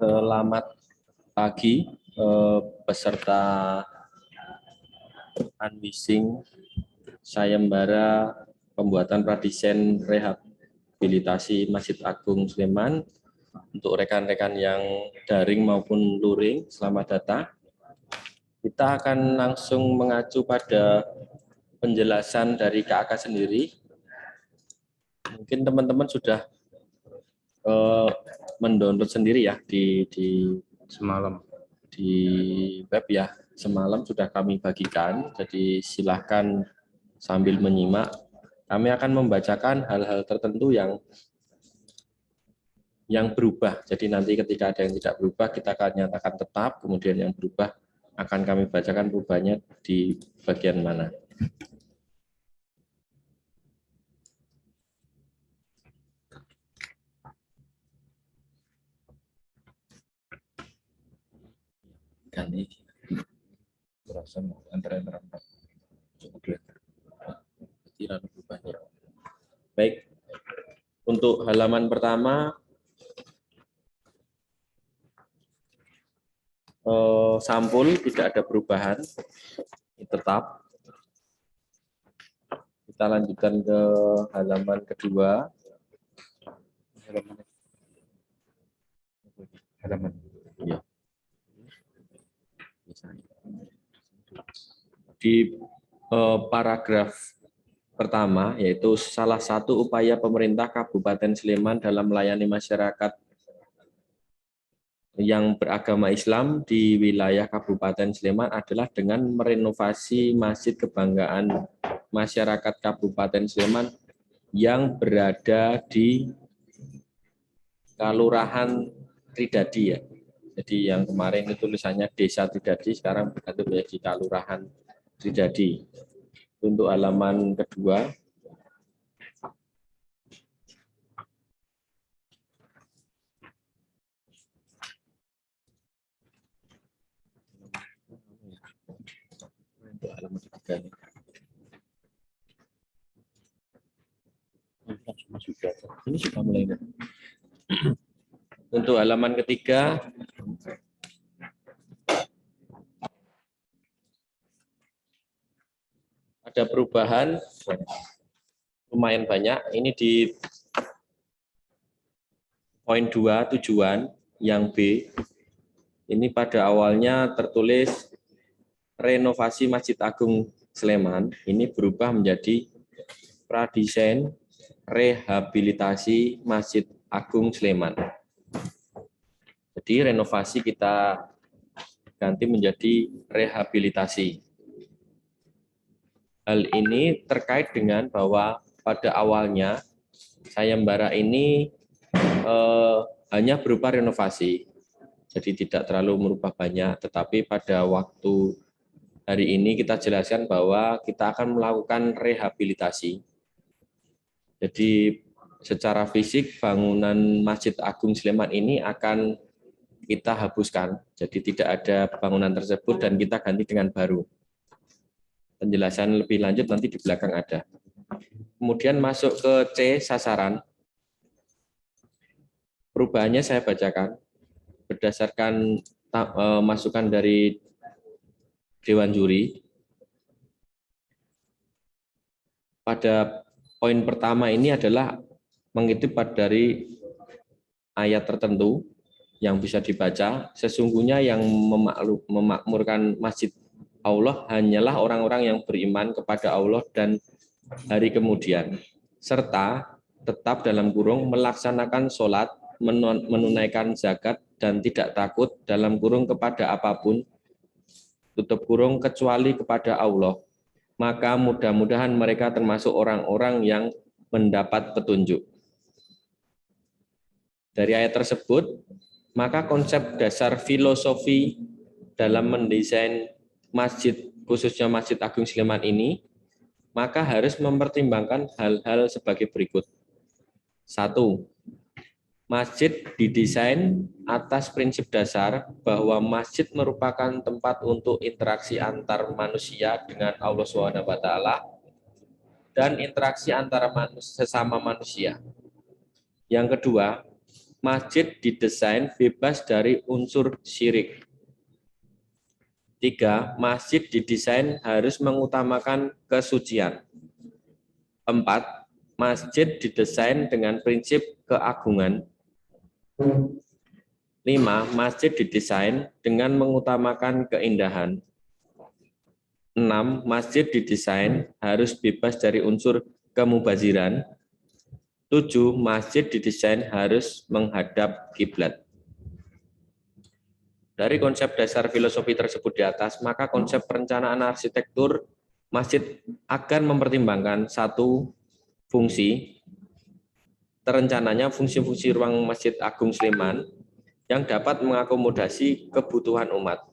Selamat pagi peserta unwishing sayembara pembuatan pradesain rehabilitasi Masjid Agung Sleman. Untuk rekan-rekan yang daring maupun luring, selamat datang. Kita akan langsung mengacu pada penjelasan dari KAK sendiri. Mungkin teman-teman sudah mendownload sendiri ya di semalam di web ya. Semalam sudah kami bagikan, jadi silahkan sambil menyimak. Kami akan membacakan hal-hal tertentu yang berubah. Jadi nanti ketika ada yang tidak berubah, kita akan nyatakan tetap, kemudian yang berubah akan kami bacakan perubahannya di bagian mana. Dan ini berasa antara berubahnya. Baik, untuk halaman pertama sampul tidak ada perubahan, tetap. Kita lanjutkan ke halaman kedua. Halaman. Ya. Di paragraf pertama, yaitu salah satu upaya pemerintah Kabupaten Sleman dalam melayani masyarakat yang beragama Islam di wilayah Kabupaten Sleman adalah dengan merenovasi Masjid Kebanggaan Masyarakat Kabupaten Sleman yang berada di Kelurahan Tridadi ya. Jadi yang kemarin itu tulisannya Desa Tridadi, sekarang berganti menjadi Kelurahan Tridadi. Untuk halaman kedua, ini sudah mulai. Untuk halaman ketiga, ada perubahan lumayan banyak. Ini di poin 2 tujuan yang B. Ini pada awalnya tertulis renovasi Masjid Agung Sleman, ini berubah menjadi pradesain rehabilitasi Masjid Agung Sleman. Jadi renovasi kita ganti menjadi rehabilitasi. Hal ini terkait dengan bahwa pada awalnya sayembara ini hanya berupa renovasi, jadi tidak terlalu merubah banyak, tetapi pada waktu hari ini kita jelaskan bahwa kita akan melakukan rehabilitasi. Jadi secara fisik bangunan Masjid Agung Sleman ini akan kita hapuskan, jadi tidak ada bangunan tersebut dan kita ganti dengan baru. Penjelasan lebih lanjut nanti di belakang ada. Kemudian masuk ke C, sasaran. Perubahannya saya bacakan berdasarkan masukan dari Dewan Juri. Pada poin pertama ini adalah mengutip dari ayat tertentu yang bisa dibaca, sesungguhnya yang memakmurkan masjid Allah hanyalah orang-orang yang beriman kepada Allah dan hari kemudian, serta tetap dalam kurung melaksanakan sholat, menunaikan zakat, dan tidak takut dalam kurung kepada apapun, tutup kurung kecuali kepada Allah. Maka mudah-mudahan mereka termasuk orang-orang yang mendapat petunjuk. Dari ayat tersebut, maka konsep dasar filosofi dalam mendesain masjid, khususnya Masjid Agung Sleman ini, maka harus mempertimbangkan hal-hal sebagai berikut. 1. Masjid didesain atas prinsip dasar bahwa masjid merupakan tempat untuk interaksi antar manusia dengan Allah SWT dan interaksi antara sesama manusia. Yang kedua, masjid didesain bebas dari unsur syirik. 3. Masjid didesain harus mengutamakan kesucian. 4. Masjid didesain dengan prinsip keagungan. 5. Masjid didesain dengan mengutamakan keindahan. 6. Masjid didesain harus bebas dari unsur kemubaziran. 7. Masjid didesain harus menghadap kiblat. Dari konsep dasar filosofi tersebut di atas, maka konsep perencanaan arsitektur masjid akan mempertimbangkan satu fungsi, terencananya fungsi-fungsi ruang Masjid Agung Sleman yang dapat mengakomodasi kebutuhan umat,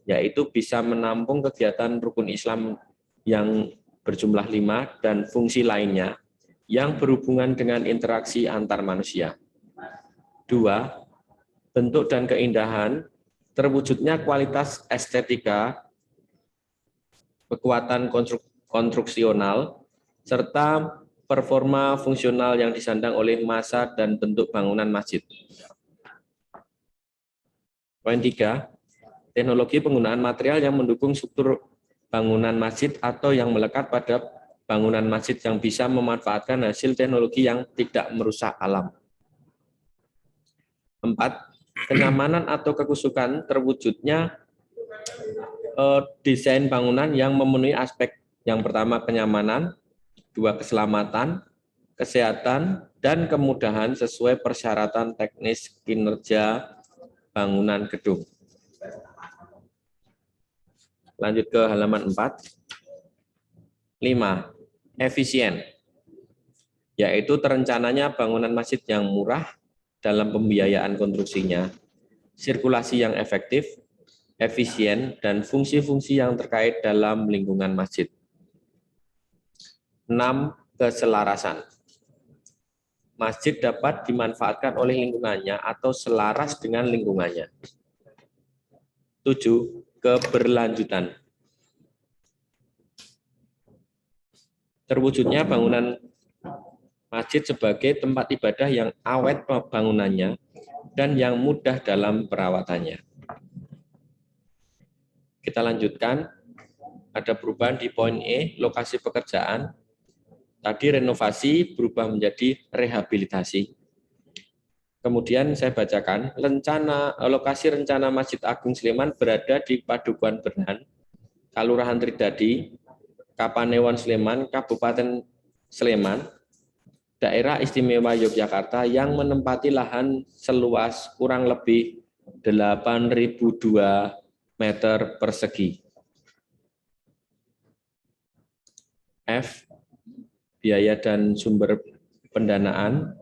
yaitu bisa menampung kegiatan rukun Islam yang berjumlah 5 dan fungsi lainnya yang berhubungan dengan interaksi antar manusia. 2. Bentuk dan keindahan, terwujudnya kualitas estetika, kekuatan konstruksional, serta performa fungsional yang disandang oleh massa dan bentuk bangunan masjid. Poin 3, teknologi penggunaan material yang mendukung struktur bangunan masjid atau yang melekat pada bangunan masjid yang bisa memanfaatkan hasil teknologi yang tidak merusak alam. 4, kenyamanan atau kekusukan, terwujudnya desain bangunan yang memenuhi aspek yang pertama kenyamanan, 2 keselamatan, kesehatan, dan kemudahan sesuai persyaratan teknis kinerja bangunan gedung. Lanjut ke halaman 4. 5. Efisien, yaitu terencananya bangunan masjid yang murah dalam pembiayaan konstruksinya, sirkulasi yang efektif, efisien, dan fungsi-fungsi yang terkait dalam lingkungan masjid. 6. Keselarasan. Masjid dapat dimanfaatkan oleh lingkungannya atau selaras dengan lingkungannya. 7. Keberlanjutan. Terwujudnya bangunan masjid sebagai tempat ibadah yang awet bangunannya dan yang mudah dalam perawatannya. Kita lanjutkan. Ada perubahan di poin E, lokasi pekerjaan. Tadi renovasi berubah menjadi rehabilitasi. Kemudian saya bacakan, lokasi rencana Masjid Agung Sleman berada di Padukuhan Berhan, Kalurahan Tridadi, Kapanewon Sleman, Kabupaten Sleman, Daerah Istimewa Yogyakarta yang menempati lahan seluas kurang lebih 8.002 meter persegi. F. Biaya dan sumber pendanaan.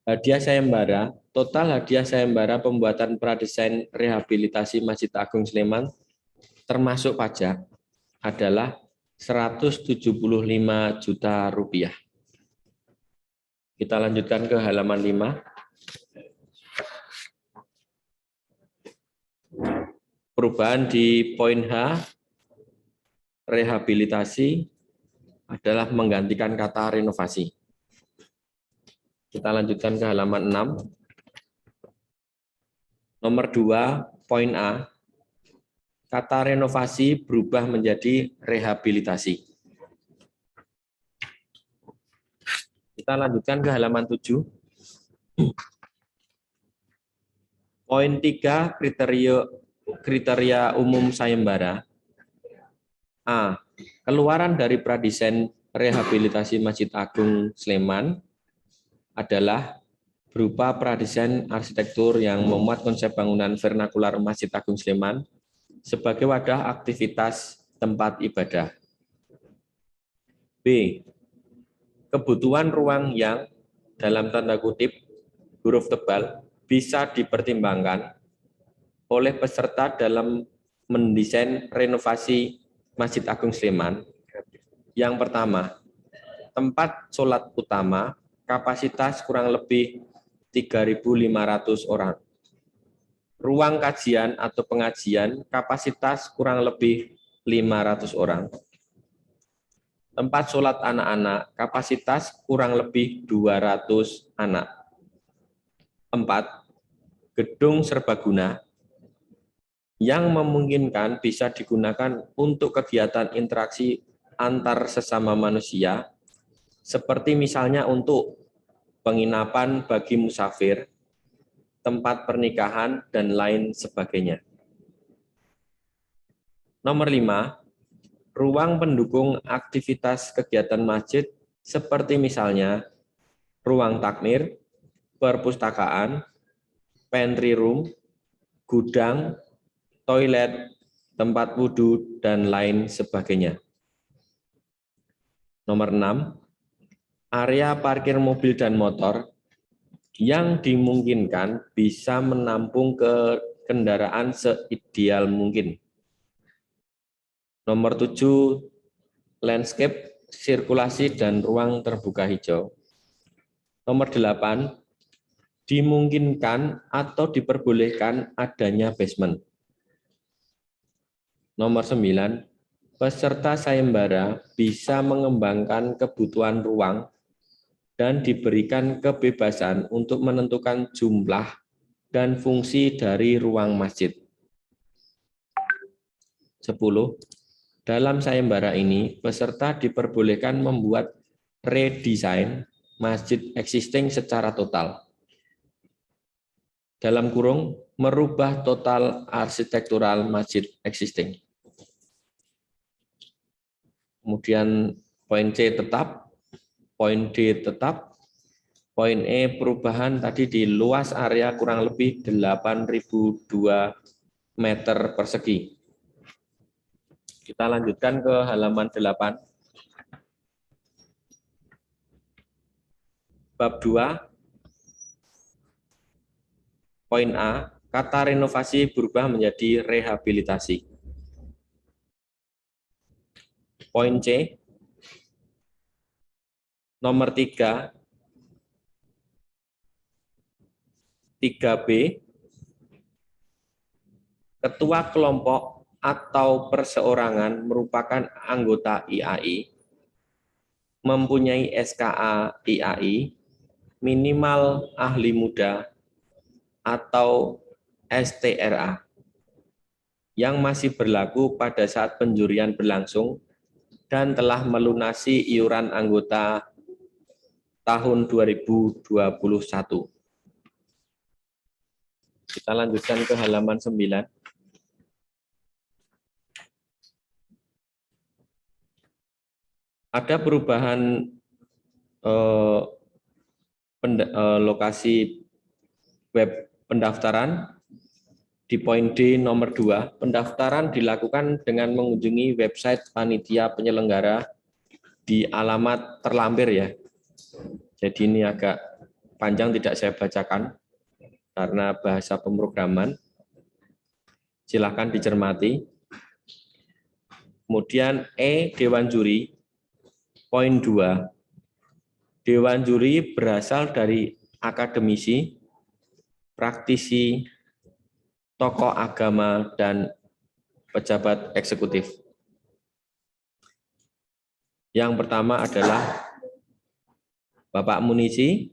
Hadiah sayembara, total hadiah sayembara pembuatan pradesain rehabilitasi Masjid Agung Sleman termasuk pajak adalah 175 juta rupiah. Kita lanjutkan ke halaman 5. Perubahan di poin H, rehabilitasi adalah menggantikan kata renovasi. Kita lanjutkan ke halaman 6. Nomor 2, poin A, kata renovasi berubah menjadi rehabilitasi. Kita lanjutkan ke halaman 7. Poin 3, kriteria umum sayembara. A. Keluaran dari pradesain rehabilitasi Masjid Agung Sleman adalah berupa pradesain arsitektur yang memuat konsep bangunan vernakular Masjid Agung Sleman sebagai wadah aktivitas tempat ibadah. B. Kebutuhan ruang yang dalam tanda kutip huruf tebal bisa dipertimbangkan oleh peserta dalam mendesain renovasi Masjid Agung Sleman. Yang pertama, tempat sholat utama kapasitas kurang lebih 3.500 orang. Ruang kajian atau pengajian kapasitas kurang lebih 500 orang. tempat sholat anak-anak, kapasitas kurang lebih 200 anak. 4. Gedung serbaguna yang memungkinkan bisa digunakan untuk kegiatan interaksi antar sesama manusia, seperti misalnya untuk penginapan bagi musafir, tempat pernikahan, dan lain sebagainya. Nomor 5, ruang pendukung aktivitas kegiatan masjid seperti misalnya ruang takmir, perpustakaan, pantry room, gudang, toilet, tempat wudhu, dan lain sebagainya. Nomor 6, area parkir mobil dan motor yang dimungkinkan bisa menampung kendaraan seideal mungkin. Nomor 7, landscape, sirkulasi, dan ruang terbuka hijau. Nomor 8, dimungkinkan atau diperbolehkan adanya basement. Nomor 9, peserta sayembara bisa mengembangkan kebutuhan ruang dan diberikan kebebasan untuk menentukan jumlah dan fungsi dari ruang masjid. 10. Dalam sayembara ini, peserta diperbolehkan membuat redesign masjid existing secara total. Dalam kurung, merubah total arsitektural masjid existing. Kemudian poin C tetap, poin D tetap, poin E perubahan tadi di luas area kurang lebih 8.002 meter persegi. Kita lanjutkan ke halaman 8. Bab 2, poin A, kata renovasi berubah menjadi rehabilitasi. Poin C, nomor 3, 3B, ketua kelompok atau perseorangan merupakan anggota IAI, mempunyai SKA IAI, minimal ahli muda, atau STRA, yang masih berlaku pada saat penjurian berlangsung dan telah melunasi iuran anggota tahun 2021. Kita lanjutkan ke halaman 9. Ada perubahan lokasi web pendaftaran di poin D nomor 2. Pendaftaran dilakukan dengan mengunjungi website panitia penyelenggara di alamat terlampir ya. Jadi ini agak panjang, tidak saya bacakan karena bahasa pemrograman. Silakan dicermati. Kemudian E, Dewan Juri. Poin 2, Dewan Juri berasal dari akademisi, praktisi, tokoh agama, dan pejabat eksekutif. Yang pertama adalah Bapak Munisi,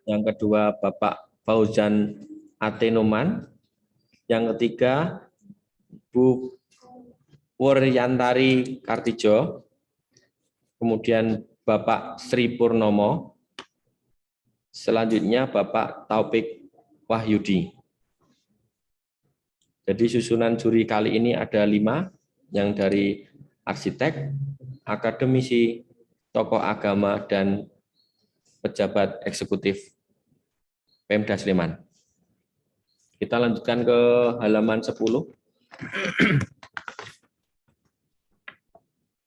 yang kedua Bapak Fauzan Atenoman, yang ketiga Bu Wuryantari Kartijo, kemudian Bapak Sri Purnomo, selanjutnya Bapak Taufik Wahyudi. Jadi susunan juri kali ini ada 5, yang dari arsitek, akademisi, tokoh agama, dan pejabat eksekutif Pemda Sleman. Kita lanjutkan ke halaman 10.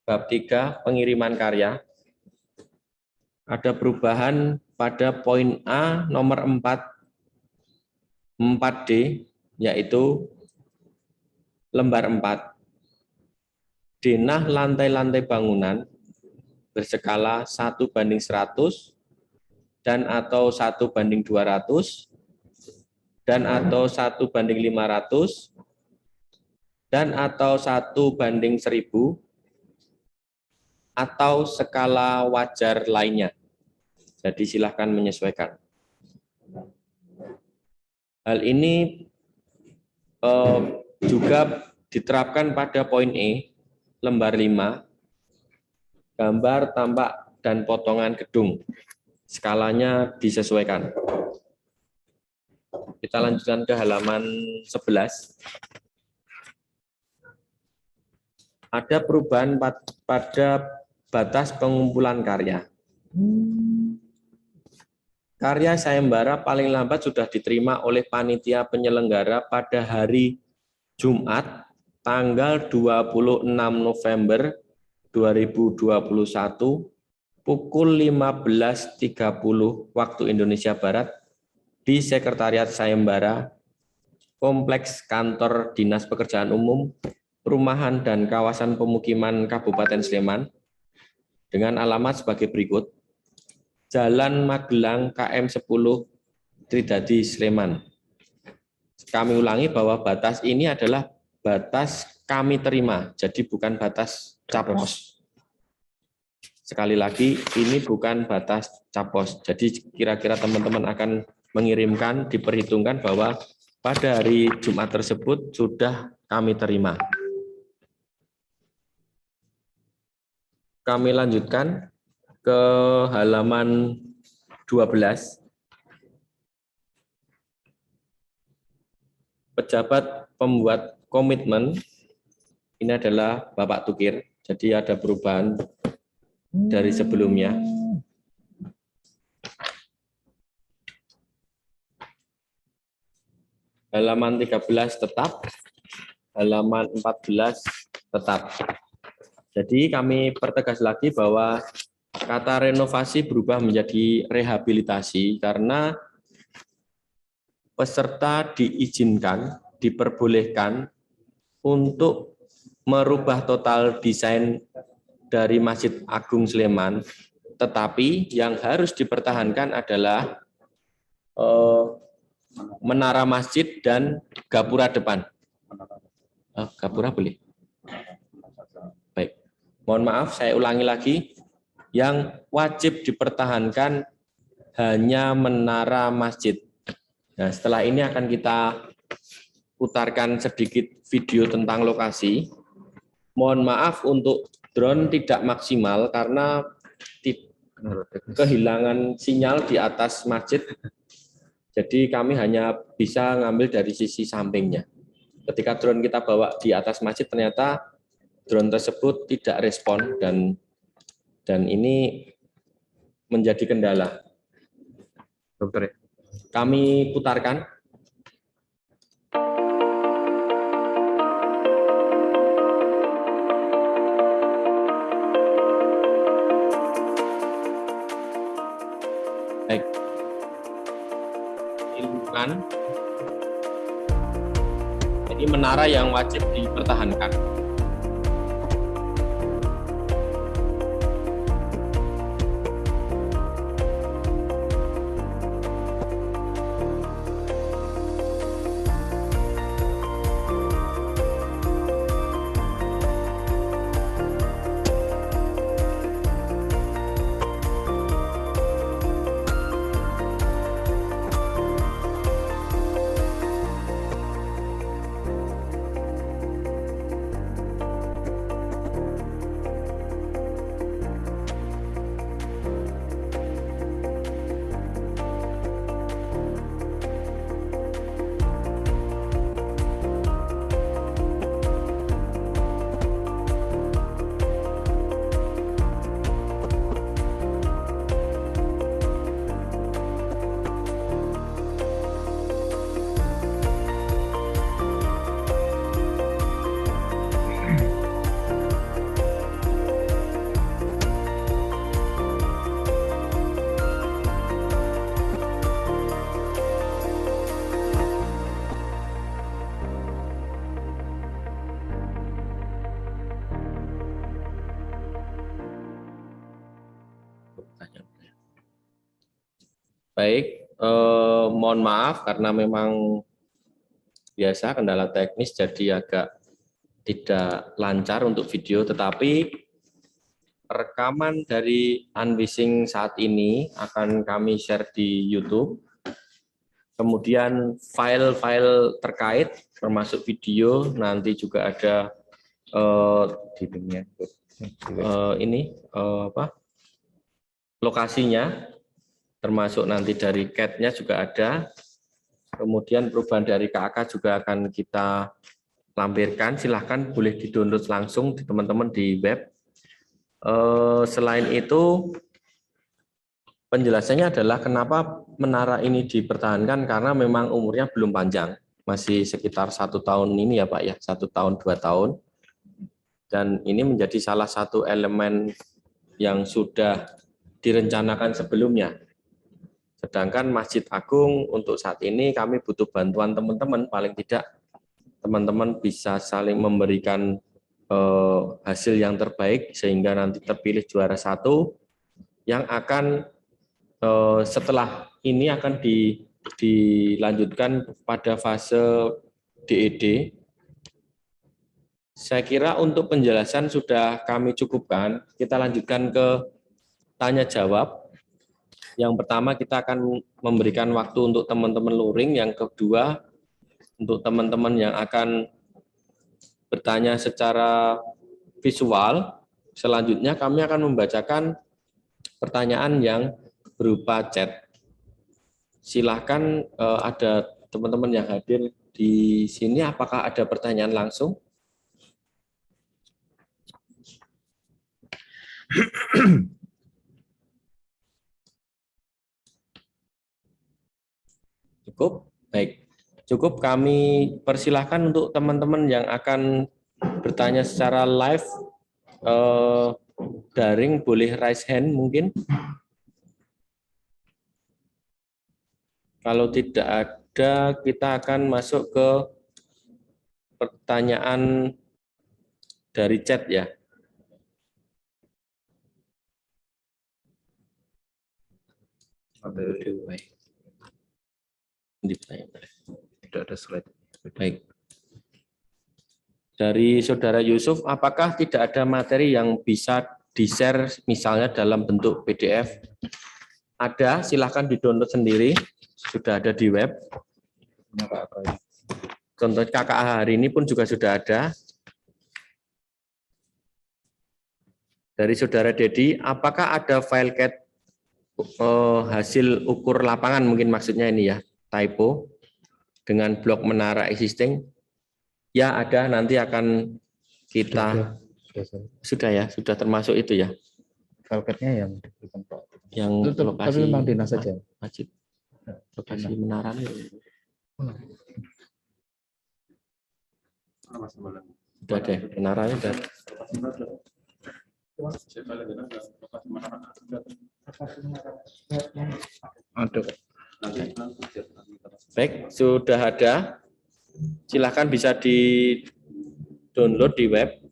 Bab 3, pengiriman karya. Ada perubahan pada poin A nomor 4D, yaitu lembar 4. Denah lantai-lantai bangunan berskala 1:100 dan atau 1:200 dan atau 1:500 dan atau 1:1000 atau skala wajar lainnya. Jadi silahkan menyesuaikan. Hal ini juga diterapkan pada poin E, lembar 5, gambar, tampak, dan potongan gedung. Skalanya disesuaikan. Kita lanjutkan ke halaman 11. Ada perubahan pada batas pengumpulan karya. Karya sayembara paling lambat sudah diterima oleh panitia penyelenggara pada hari Jumat, tanggal 26 November 2021, pukul 15.30 waktu Indonesia Barat, di Sekretariat Sayembara, Kompleks Kantor Dinas Pekerjaan Umum, Perumahan dan Kawasan Pemukiman Kabupaten Sleman, dengan alamat sebagai berikut. Jalan Magelang KM 10 Tridadi Sleman. Kami ulangi bahwa batas ini adalah batas kami terima, jadi bukan batas capos. Sekali lagi, ini bukan batas capos. Jadi kira-kira teman-teman akan mengirimkan, diperhitungkan bahwa pada hari Jumat tersebut sudah kami terima. Kami lanjutkan ke halaman 12. Pejabat pembuat komitmen, ini adalah Bapak Tukir, jadi ada perubahan dari sebelumnya. Halaman 13 tetap, halaman 14 tetap. Jadi kami pertegas lagi bahwa kata renovasi berubah menjadi rehabilitasi karena peserta diizinkan, diperbolehkan untuk merubah total desain dari Masjid Agung Sleman, tetapi yang harus dipertahankan adalah menara masjid dan gapura depan. Gapura boleh? Baik. Mohon maaf, saya ulangi lagi. Yang wajib dipertahankan hanya menara masjid. Nah, setelah ini akan kita putarkan sedikit video tentang lokasi. Mohon maaf untuk drone tidak maksimal karena kehilangan sinyal di atas masjid. Jadi kami hanya bisa ngambil dari sisi sampingnya. Ketika drone kita bawa di atas masjid, ternyata drone tersebut tidak respon dan ini menjadi kendala. Dokter, kami putarkan. Baik. Lingkungan. Ini menara yang wajib dipertahankan. Baik, mohon maaf karena memang biasa kendala teknis jadi agak tidak lancar untuk video, tetapi rekaman dari unwishing saat ini akan kami share di YouTube. Kemudian file-file terkait termasuk video nanti juga ada lokasinya, termasuk nanti dari CAT-nya juga ada. Kemudian perubahan dari KAK juga akan kita lampirkan. Silahkan boleh di-download langsung di teman-teman di web. Selain itu, penjelasannya adalah kenapa menara ini dipertahankan, karena memang umurnya belum panjang, masih sekitar 1 tahun ini ya Pak ya, 1 tahun 2 tahun, dan ini menjadi salah satu elemen yang sudah direncanakan sebelumnya. Sedangkan Masjid Agung untuk saat ini kami butuh bantuan teman-teman, paling tidak teman-teman bisa saling memberikan hasil yang terbaik sehingga nanti terpilih juara 1 yang akan setelah ini akan dilanjutkan pada fase DED. Saya kira untuk penjelasan sudah kami cukupkan. Kita lanjutkan ke tanya jawab. Yang pertama kita akan memberikan waktu untuk teman-teman luring. Yang kedua untuk teman-teman yang akan bertanya secara visual. Selanjutnya kami akan membacakan pertanyaan yang berupa chat. Silahkan ada teman-teman yang hadir di sini, apakah ada pertanyaan langsung? Cukup? Baik. Cukup, kami persilahkan untuk teman-teman yang akan bertanya secara live, daring, boleh raise hand mungkin. Kalau tidak ada, kita akan masuk ke pertanyaan dari chat ya. Tidak ada slide. Baik. Dari Saudara Yusuf, apakah tidak ada materi yang bisa di-share misalnya dalam bentuk PDF? Ada, silahkan di-download sendiri. Sudah ada di web. Contoh KKA hari ini pun juga sudah ada. Dari Saudara Dedi, apakah ada file CAT hasil ukur lapangan, mungkin maksudnya ini ya, typo, dengan blok menara existing? Ya ada, nanti akan kita... Sudah ya, sudah termasuk itu ya. File CAT-nya yang diberikan Pak. Yang lokasi, tapi memang dinas saja. Masjid. Lokasi menara sudah ada, menaranya sudah. Baik, sudah ada. Silahkan bisa di-download di web.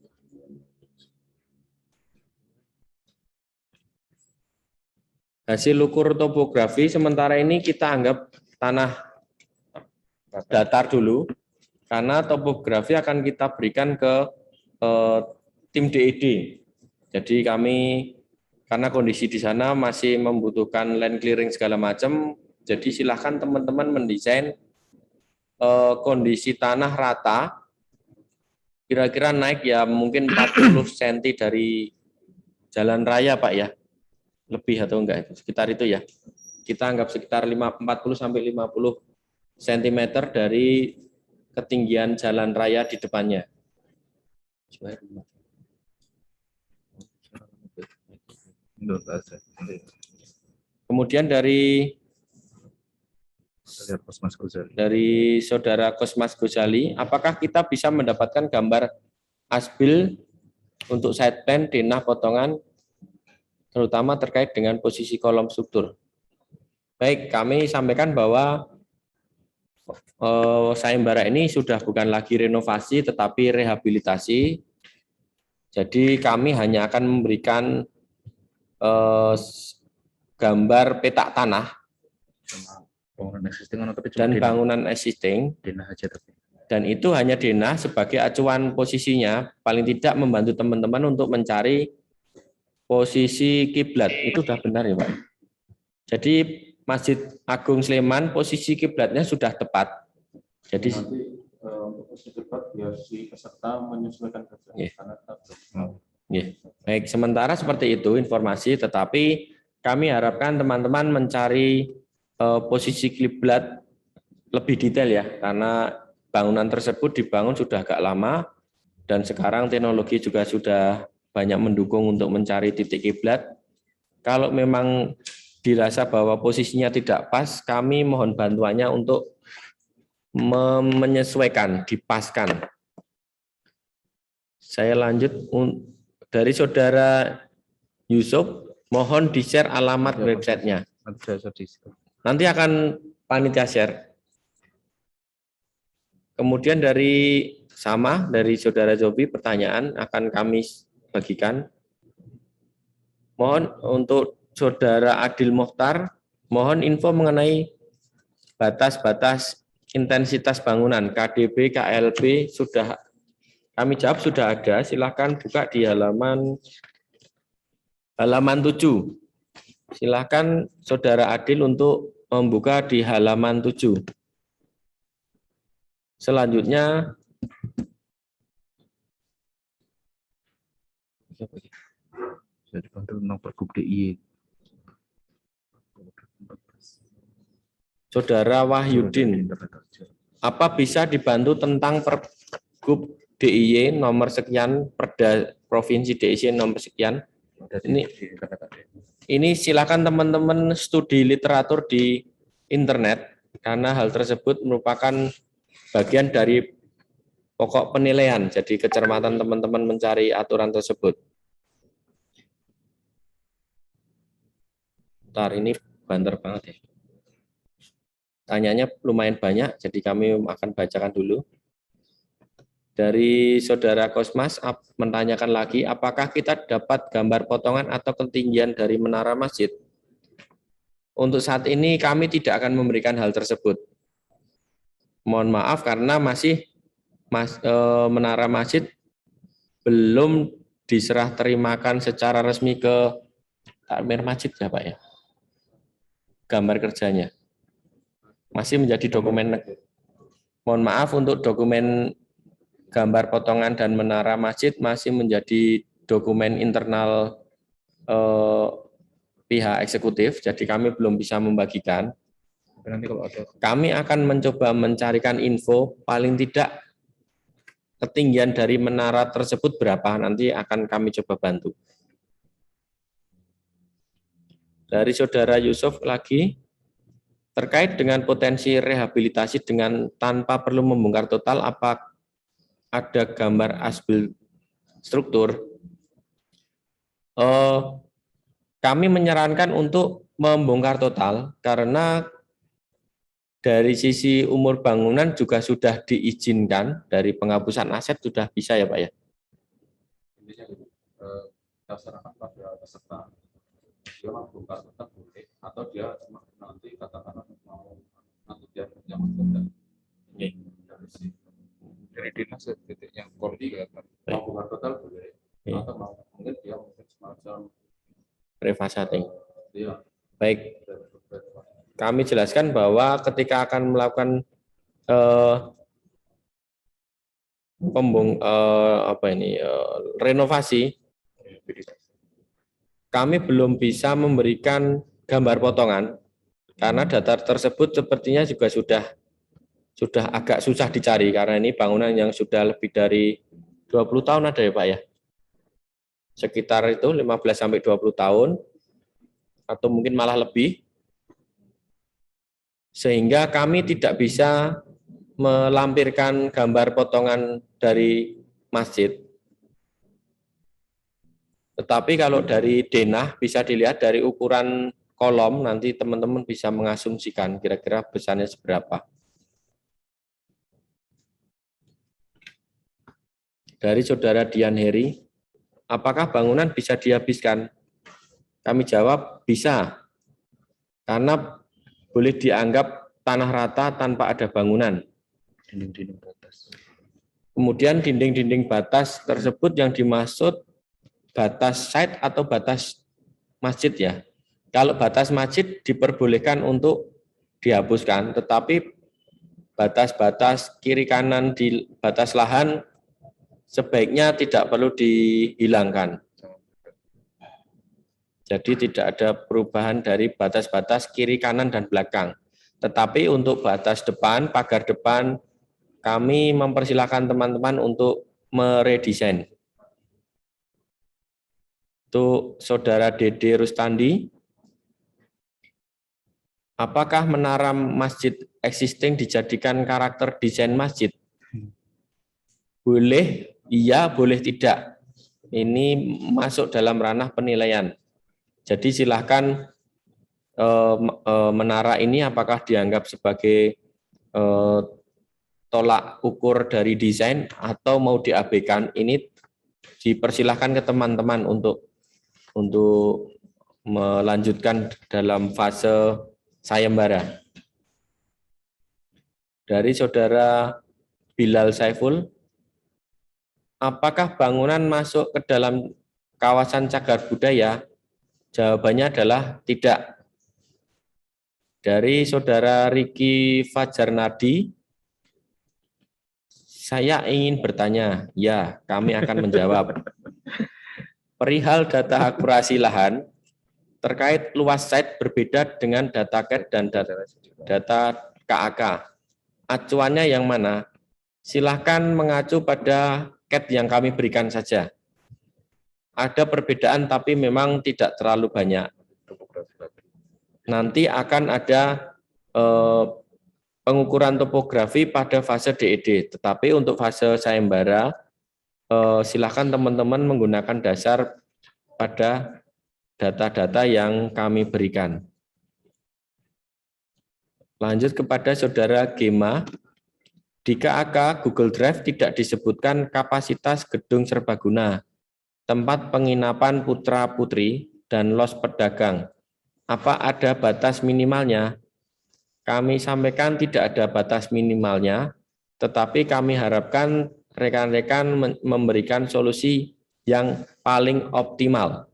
Hasil ukur topografi sementara ini kita anggap tanah datar dulu, karena topografi akan kita berikan ke tim DED. Jadi kami, karena kondisi di sana masih membutuhkan land clearing segala macam, jadi silahkan teman-teman mendesain kondisi tanah rata, kira-kira naik ya mungkin 40 cm dari jalan raya Pak ya. Lebih atau enggak, sekitar itu ya. Kita anggap sekitar 40 sampai 50 cm dari ketinggian jalan raya di depannya. Kemudian dari Saudara Kosmas Gozali, apakah kita bisa mendapatkan gambar asbil untuk side plan denah potongan, terutama terkait dengan posisi kolom struktur? Baik, kami sampaikan bahwa sayembara ini sudah bukan lagi renovasi, tetapi rehabilitasi. Jadi kami hanya akan memberikan gambar petak tanah dan bangunan existing, dan itu hanya denah sebagai acuan posisinya, paling tidak membantu teman-teman untuk mencari posisi kiblat itu sudah benar ya Pak. Jadi Masjid Agung Sleman posisi kiblatnya sudah tepat. Jadi nanti untuk posisi kiblat biar si peserta menyesuaikan saja. Iya. Karena kita belum. baik, sementara seperti itu informasi, tetapi kami harapkan teman-teman mencari posisi kiblat lebih detail ya, karena bangunan tersebut dibangun sudah agak lama dan sekarang teknologi juga sudah banyak mendukung untuk mencari titik kiblat. Kalau memang dirasa bahwa posisinya tidak pas, kami mohon bantuannya untuk menyesuaikan, dipaskan. Saya lanjut dari saudara Yusuf, mohon di-share alamat websitenya. Nanti akan panitia share. Kemudian dari saudara Zobi, pertanyaan akan kami bagikan. Mohon untuk saudara Adil Mokhtar, mohon info mengenai batas-batas intensitas bangunan KDB, KLB sudah kami jawab sudah ada. Silakan buka di halaman 7. Silakan saudara Adil untuk membuka di halaman 7. Selanjutnya Saya dibantu tentang Pergub DIY. Saudara Wahyudin, apa bisa dibantu tentang Pergub DIY nomor sekian, Perda Provinsi DIY nomor sekian? Ini silakan teman-teman studi literatur di internet, karena hal tersebut merupakan bagian dari pokok penilaian. Jadi kecermatan teman-teman mencari aturan tersebut. Bentar, ini banter banget ya. Tanyanya lumayan banyak, jadi kami akan bacakan dulu. Dari saudara Kosmas menanyakan lagi, apakah kita dapat gambar potongan atau ketinggian dari menara masjid? Untuk saat ini kami tidak akan memberikan hal tersebut. Mohon maaf karena menara masjid belum diserah terimakan secara resmi ke takmir masjid ya Pak ya. Gambar kerjanya masih menjadi dokumen. Mohon maaf untuk dokumen gambar potongan dan menara masjid masih menjadi dokumen internal pihak eksekutif, jadi kami belum bisa membagikan. Nanti kalau ada, kami akan mencoba mencarikan info paling tidak ketinggian dari menara tersebut berapa, nanti akan kami coba bantu. Dari saudara Yusuf lagi, terkait dengan potensi rehabilitasi dengan tanpa perlu membongkar total, apa ada gambar asbel struktur? Kami menyarankan untuk membongkar total karena dari sisi umur bangunan juga sudah diizinkan, dari penghapusan aset sudah bisa ya Pak ya? Intinya dasarkan pada peserta. Dia mau buka tetap boleh, atau dia cuma nanti katakanlah mau nanti dia yang mencoba dari sini. dari dinas titik yang core kelihatan. Mau buka total boleh, atau mau mungkin dia mungkin semacam Refasating. dia. Baik, kami jelaskan bahwa ketika akan melakukan renovasi, kami belum bisa memberikan gambar potongan karena data tersebut sepertinya juga sudah agak susah dicari karena ini bangunan yang sudah lebih dari 20 tahun ada ya Pak ya. Sekitar itu 15 sampai 20 tahun atau mungkin malah lebih. Sehingga kami tidak bisa melampirkan gambar potongan dari masjid. Tetapi kalau dari denah bisa dilihat dari ukuran kolom, nanti teman-teman bisa mengasumsikan kira-kira besarnya seberapa. Dari saudara Dian Heri, apakah bangunan bisa dihabiskan? Kami jawab bisa, karena boleh dianggap tanah rata tanpa ada bangunan. Dinding-dinding batas. Kemudian dinding-dinding batas tersebut yang dimaksud batas site atau batas masjid ya. Kalau batas masjid diperbolehkan untuk dihapuskan, tetapi batas-batas kiri kanan di batas lahan sebaiknya tidak perlu dihilangkan. Jadi tidak ada perubahan dari batas-batas kiri kanan dan belakang. Tetapi untuk batas depan, pagar depan, kami mempersilahkan teman-teman untuk meredesain. Untuk Saudara Dede Rustandi, apakah menara masjid existing dijadikan karakter desain masjid? Boleh, iya, boleh tidak. Ini masuk dalam ranah penilaian. Jadi silahkan menara ini apakah dianggap sebagai tolak ukur dari desain atau mau diabaikan, ini dipersilahkan ke teman-teman untuk melanjutkan dalam fase sayembara. Dari Saudara Bilal Saiful, apakah bangunan masuk ke dalam kawasan cagar budaya? Jawabannya adalah tidak. Dari Saudara Riki Fajarnadi, saya ingin bertanya, ya kami akan menjawab. Perihal data akurasi lahan, terkait luas site berbeda dengan data CAT dan data KAK. Acuannya yang mana? Silahkan mengacu pada CAT yang kami berikan saja. Ada perbedaan tapi memang tidak terlalu banyak. Nanti akan ada pengukuran topografi pada fase DED, tetapi untuk fase sayembara silakan teman-teman menggunakan dasar pada data-data yang kami berikan. Lanjut kepada Saudara Gema, di KAK Google Drive tidak disebutkan kapasitas gedung serbaguna, tempat penginapan putra-putri, dan los pedagang. Apa ada batas minimalnya? Kami sampaikan tidak ada batas minimalnya, tetapi kami harapkan rekan-rekan memberikan solusi yang paling optimal.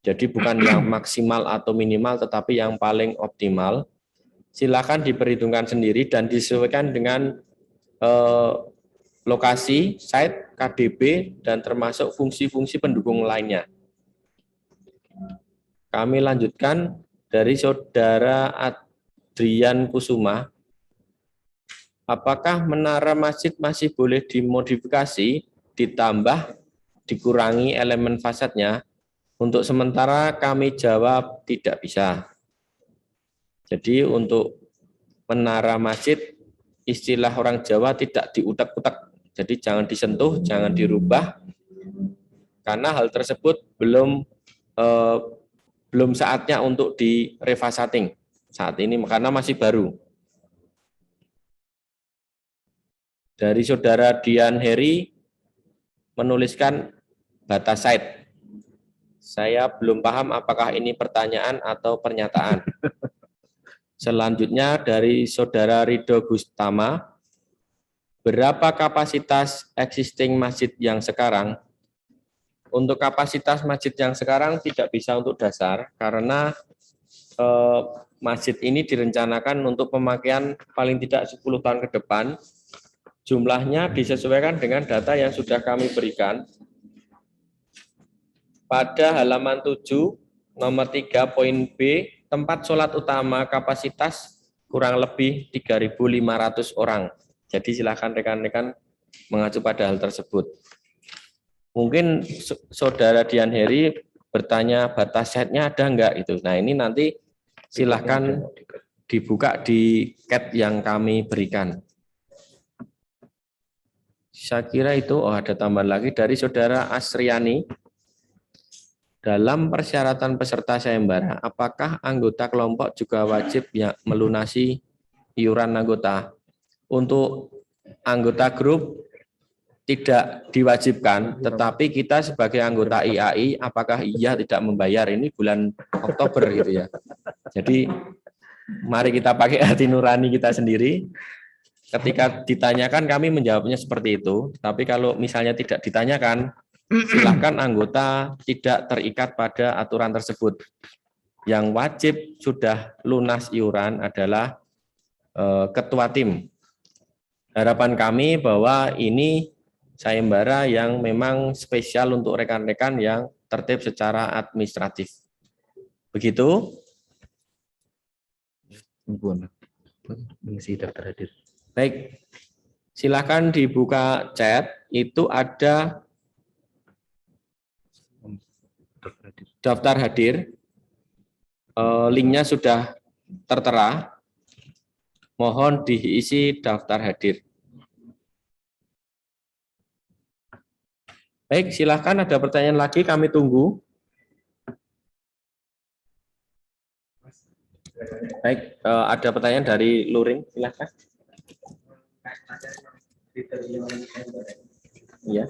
Jadi bukan yang maksimal atau minimal, tetapi yang paling optimal. Silakan diperhitungkan sendiri dan disesuaikan dengan lokasi, site, KDB, dan termasuk fungsi-fungsi pendukung lainnya. Kami lanjutkan dari Saudara Adrian Kusuma. Apakah menara masjid masih boleh dimodifikasi, ditambah, dikurangi elemen fasadnya? Untuk sementara kami jawab tidak bisa. Jadi untuk menara masjid, istilah orang Jawa tidak diutak-utak. Jadi jangan disentuh, jangan dirubah, karena hal tersebut belum saatnya untuk direfasating saat ini, karena masih baru. Dari Saudara Dian Heri menuliskan batas site. Saya belum paham apakah ini pertanyaan atau pernyataan. Selanjutnya dari Saudara Ridho Gustama, berapa kapasitas existing masjid yang sekarang? Untuk kapasitas masjid yang sekarang tidak bisa untuk dasar, karena masjid ini direncanakan untuk pemakaian paling tidak 10 tahun ke depan. Jumlahnya disesuaikan dengan data yang sudah kami berikan. Pada halaman 7, nomor 3, poin B, tempat sholat utama kapasitas kurang lebih 3.500 orang. Jadi silakan rekan-rekan mengacu pada hal tersebut. Mungkin Saudara Dian Heri bertanya batas setnya ada enggak itu. Nah ini nanti silakan dibuka di CAT yang kami berikan. Saya kira itu, ada tambahan lagi dari Saudara Asriani. Dalam persyaratan peserta sayembara, apakah anggota kelompok juga wajib melunasi iuran anggota? Untuk anggota grup tidak diwajibkan, tetapi kita sebagai anggota IAI, apakah iya tidak membayar? Ini bulan Oktober gitu ya. Jadi mari kita pakai hati nurani kita sendiri. Ketika ditanyakan kami menjawabnya seperti itu, tapi kalau misalnya tidak ditanyakan, silakan anggota tidak terikat pada aturan tersebut. Yang wajib sudah lunas iuran adalah ketua tim. Harapan kami bahwa ini sayembara yang memang spesial untuk rekan-rekan yang tertib secara administratif. Begitu. Mengisi daftar hadir. Baik, silakan dibuka chat. Itu ada daftar hadir. Linknya sudah tertera. Mohon diisi daftar hadir. Baik, silakan ada pertanyaan lagi, kami tunggu. Baik, ada pertanyaan dari Luring, silakan. Iya.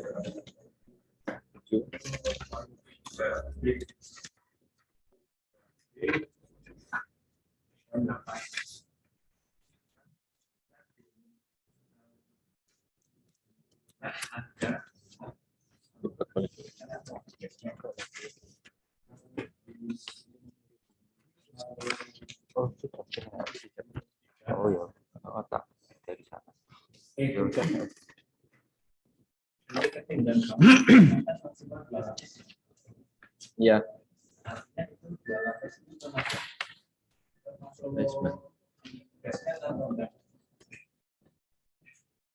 Oh ya, otak dari sana. Ya.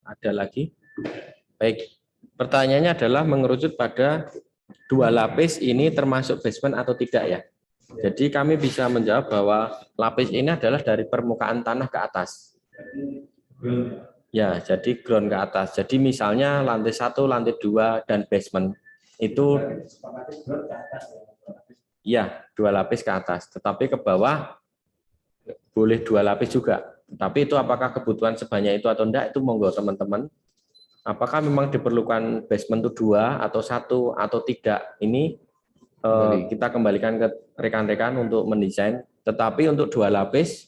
Ada lagi? Baik. Pertanyaannya adalah mengerucut pada 2 lapis ini termasuk basement atau tidak ya? Jadi kami bisa menjawab bahwa lapis ini adalah dari permukaan tanah ke atas. Ya, jadi ground ke atas. Jadi misalnya lantai 1, lantai 2, dan basement itu ya 2 lapis ke atas. Tetapi ke bawah boleh 2 lapis juga. Tapi itu apakah kebutuhan sebanyak itu atau enggak, itu monggo teman-teman. Apakah memang diperlukan basement itu 2 atau 1 atau tidak, ini kita kembalikan ke rekan-rekan untuk mendesain. Tetapi untuk 2 lapis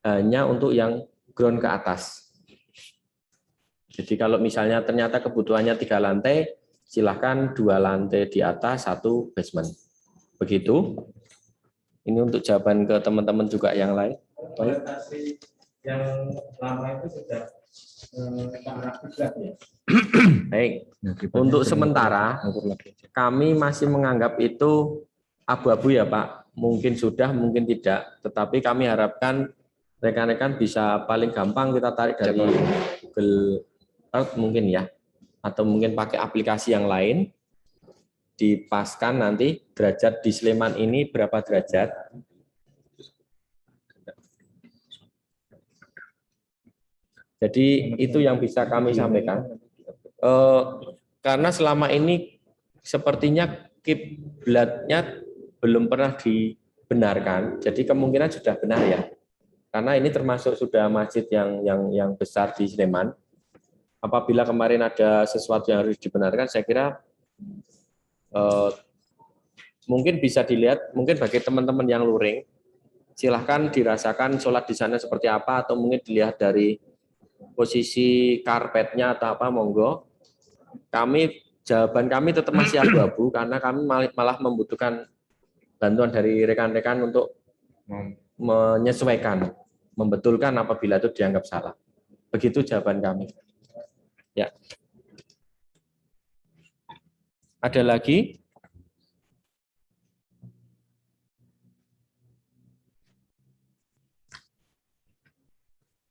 hanya untuk yang ground ke atas. Jadi kalau misalnya ternyata kebutuhannya 3 lantai, silahkan 2 lantai di atas, 1 basement. Begitu. Ini untuk jawaban ke teman-teman juga yang lain. Baik. Yang lama itu sudah baik. Untuk sementara kami masih menganggap itu abu-abu ya Pak. Mungkin sudah, mungkin tidak. Tetapi kami harapkan rekan-rekan bisa paling gampang kita tarik dari Google Earth mungkin ya. Atau mungkin pakai aplikasi yang lain. Dipaskan nanti derajat di Sleman ini berapa derajat. Jadi itu yang bisa kami sampaikan. Karena selama ini sepertinya kiblatnya belum pernah dibenarkan, jadi kemungkinan sudah benar ya. Karena ini termasuk sudah masjid yang besar di Sleman. Apabila kemarin ada sesuatu yang harus dibenarkan, saya kira mungkin bisa dilihat, mungkin bagi teman-teman yang luring, silahkan dirasakan sholat di sana seperti apa, atau mungkin dilihat dari posisi karpetnya atau apa, monggo. Jawaban kami tetap masih abu-abu karena kami malah membutuhkan bantuan dari rekan-rekan untuk menyesuaikan, membetulkan apabila itu dianggap salah. Begitu jawaban kami. Ya. Ada lagi?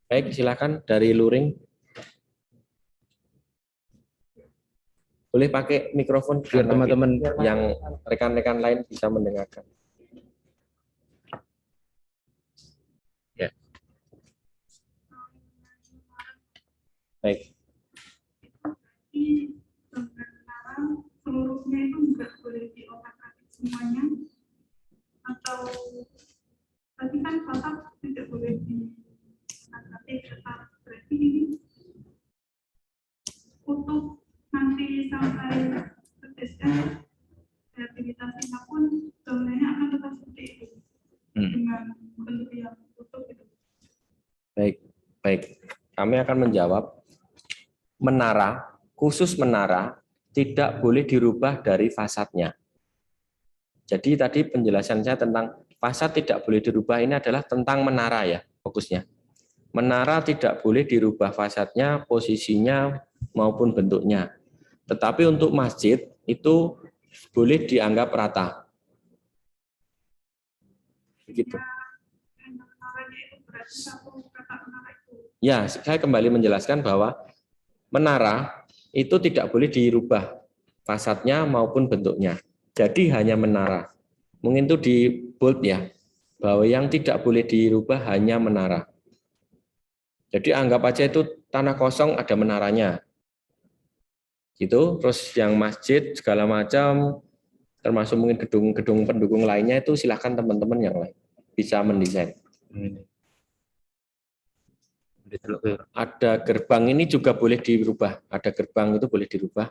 Baik, silakan dari Luring. Boleh pakai mikrofon biar teman-teman yang rekan-rekan lain bisa mendengarkan. Ya. Baik. Seluruhnya itu nggak boleh diotak-atik semuanya, atau tadi kan tetap tidak boleh diotak-atik, tetap berarti ini untuk nanti sampai ke desain rehabilitasinya pun sebenarnya akan tetap seperti itu dengan bentuk yang utuh itu. Baik, baik. Kami akan menjawab menara, khusus menara tidak boleh dirubah dari fasadnya. Jadi tadi penjelasan saya tentang fasad tidak boleh dirubah ini adalah tentang menara ya, fokusnya. Menara tidak boleh dirubah fasadnya, posisinya maupun bentuknya. Tetapi untuk masjid itu boleh dianggap rata. Begitu. Menaranya itu berarti satu kata menara itu. Ya, saya kembali menjelaskan bahwa menara itu tidak boleh dirubah fasadnya maupun bentuknya. Jadi hanya menara. Mungkin itu di bold ya, bahwa yang tidak boleh dirubah hanya menara. Jadi anggap aja itu tanah kosong ada menaranya. Gitu. Terus yang masjid segala macam, termasuk mungkin gedung-gedung pendukung lainnya itu silahkan teman-teman yang lain bisa mendesain. Ada gerbang ini juga boleh dirubah. Ada gerbang itu boleh dirubah.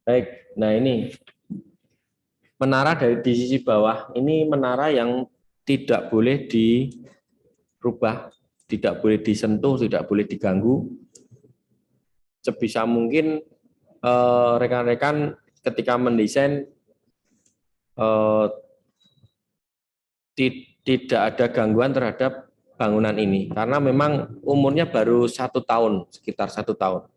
Baik, nah ini menara dari di sisi bawah, ini menara yang tidak boleh dirubah, tidak boleh disentuh, tidak boleh diganggu. Sebisa mungkin rekan-rekan ketika mendesain tidak ada gangguan terhadap bangunan ini, karena memang umurnya baru 1 tahun, sekitar 1 tahun.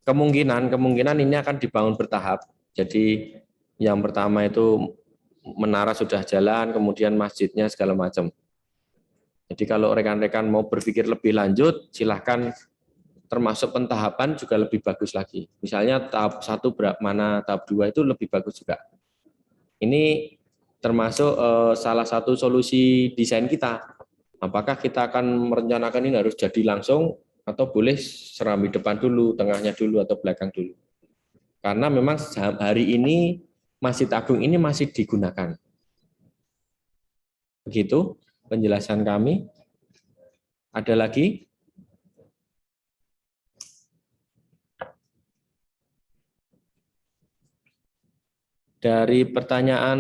Kemungkinan ini akan dibangun bertahap. Jadi yang pertama itu menara sudah jalan, kemudian masjidnya segala macam. Jadi kalau rekan-rekan mau berpikir lebih lanjut, silahkan termasuk pentahapan juga lebih bagus lagi. Misalnya tahap 1 mana, tahap 2 itu lebih bagus juga. Ini termasuk salah satu solusi desain kita. Apakah kita akan merencanakan ini harus jadi langsung, atau boleh serambi depan dulu, tengahnya dulu, atau belakang dulu. Karena memang hari ini Masjid Agung ini masih digunakan. Begitu penjelasan kami. Ada lagi? Dari pertanyaan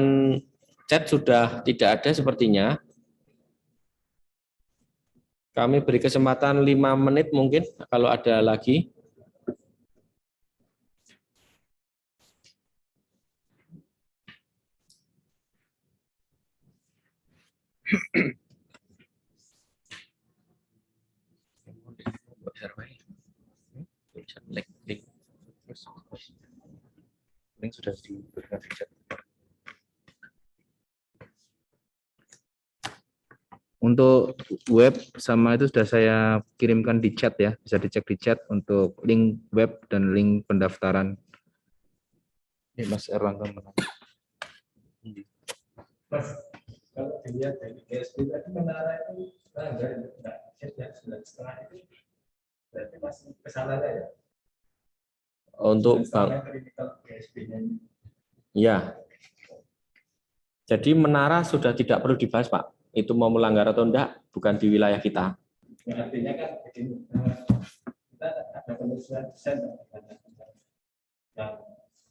chat sudah tidak ada sepertinya. Kami beri kesempatan 5 menit mungkin kalau ada lagi. Link sudah diberikan di chat. Untuk web sama itu sudah saya kirimkan di chat ya, bisa dicek di chat untuk link web dan link pendaftaran. Ini Mas Erlangga menang. Mas, kalau dilihat dari GSB tadi menara itu enggak setengah itu berarti masih kesalahan ya? Untuk Bang. Ya. Jadi menara sudah tidak perlu dibahas, Pak. Itu mau melanggar atau enggak, bukan di wilayah kita. Ya, artinya kan begini, kita ada penelusuran desain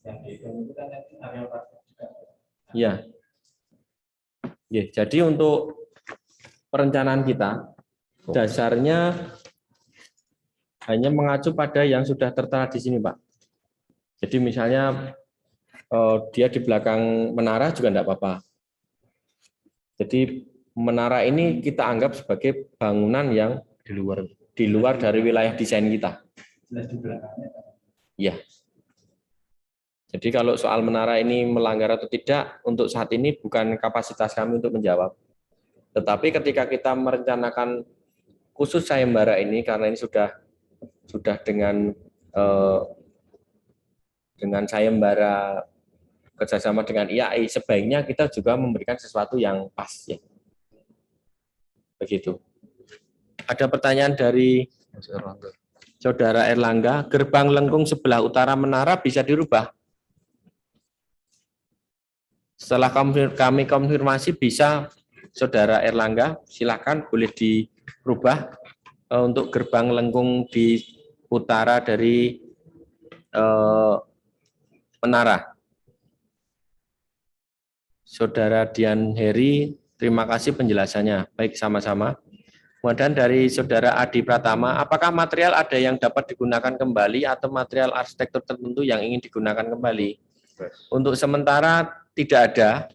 yang itu kan nanti area parkir juga. Ya. Ya, jadi untuk perencanaan kita dasarnya hanya mengacu pada yang sudah tertera di sini, Pak. Jadi misalnya dia di belakang menara juga enggak apa-apa. Jadi menara ini kita anggap sebagai bangunan yang di luar dari wilayah desain kita. Ya. Jadi kalau soal menara ini melanggar atau tidak, untuk saat ini bukan kapasitas kami untuk menjawab. Tetapi ketika kita merencanakan khusus sayembara ini, karena ini sudah dengan sayembara kerjasama dengan IAI, sebaiknya kita juga memberikan sesuatu yang pas ya. Begitu. Ada pertanyaan dari Saudara Erlangga, gerbang lengkung sebelah utara menara bisa dirubah? Setelah kami konfirmasi bisa, Saudara Erlangga, silakan boleh dirubah untuk gerbang lengkung di utara dari menara. Saudara Dian Heri, terima kasih penjelasannya. Baik, sama-sama. Kemudian dari Saudara Adi Pratama, apakah material ada yang dapat digunakan kembali atau material arsitektur tertentu yang ingin digunakan kembali? Untuk sementara tidak ada,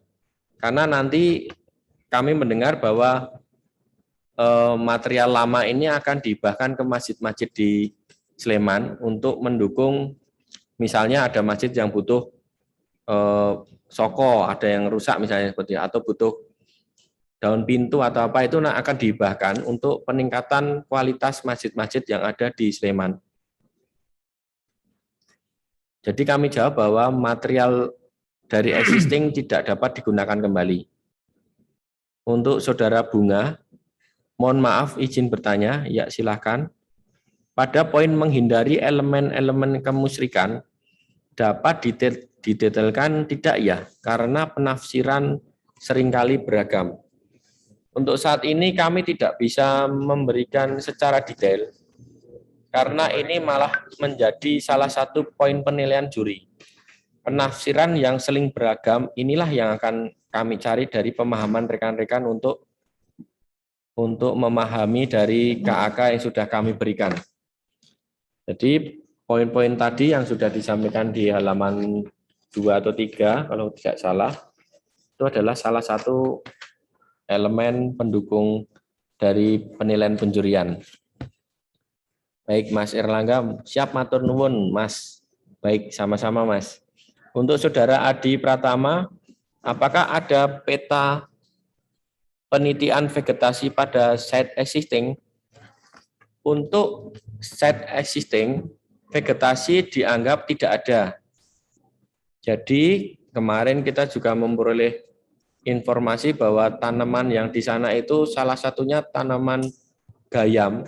karena nanti kami mendengar bahwa material lama ini akan dihibahkan ke masjid-masjid di Sleman untuk mendukung, misalnya ada masjid yang butuh soko, ada yang rusak misalnya seperti atau butuh daun pintu atau apa itu akan dihibahkan untuk peningkatan kualitas masjid-masjid yang ada di Sleman. Jadi kami jawab bahwa material dari existing tidak dapat digunakan kembali. Untuk Saudara Bunga, mohon maaf izin bertanya, ya silakan. Pada poin menghindari elemen-elemen kemusyrikan, dapat didetailkan tidak ya? Karena penafsiran seringkali beragam. Untuk saat ini kami tidak bisa memberikan secara detail, karena ini malah menjadi salah satu poin penilaian juri. Penafsiran yang saling beragam inilah yang akan kami cari dari pemahaman rekan-rekan untuk memahami dari KAK yang sudah kami berikan. Jadi poin-poin tadi yang sudah disampaikan di halaman 2 atau 3 kalau tidak salah, itu adalah salah satu elemen pendukung dari penilaian penjurian. Baik Mas Erlangga, siap matur nuwun Mas. Baik, sama-sama Mas. Untuk Saudara Adi Pratama, apakah ada peta penelitian vegetasi pada site existing? Untuk site existing, vegetasi dianggap tidak ada. Jadi kemarin kita juga memperoleh informasi bahwa tanaman yang di sana itu salah satunya tanaman gayam.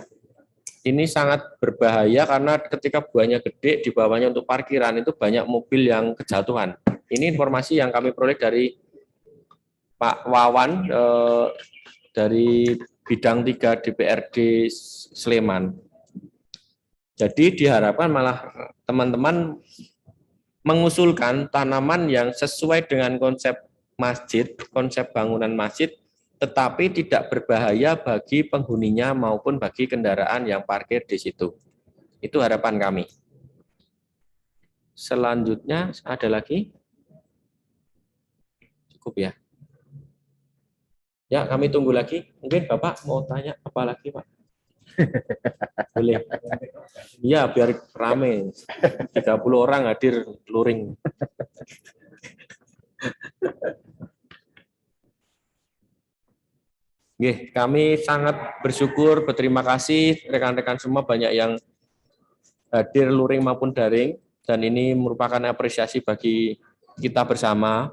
Ini sangat berbahaya karena ketika buahnya gede di bawahnya untuk parkiran itu banyak mobil yang kejatuhan. Ini informasi yang kami peroleh dari Pak Wawan dari bidang 3 DPRD Sleman. Jadi diharapkan malah teman-teman mengusulkan tanaman yang sesuai dengan konsep masjid, konsep bangunan masjid, tetapi tidak berbahaya bagi penghuninya maupun bagi kendaraan yang parkir di situ. Itu harapan kami. Selanjutnya ada lagi? Cukup ya? Ya, kami tunggu lagi. Mungkin Bapak mau tanya apa lagi, Pak? Boleh. Iya, biar rame. 30 orang hadir luring. Kami sangat bersyukur, berterima kasih rekan-rekan semua banyak yang hadir luring maupun daring, dan ini merupakan apresiasi bagi kita bersama,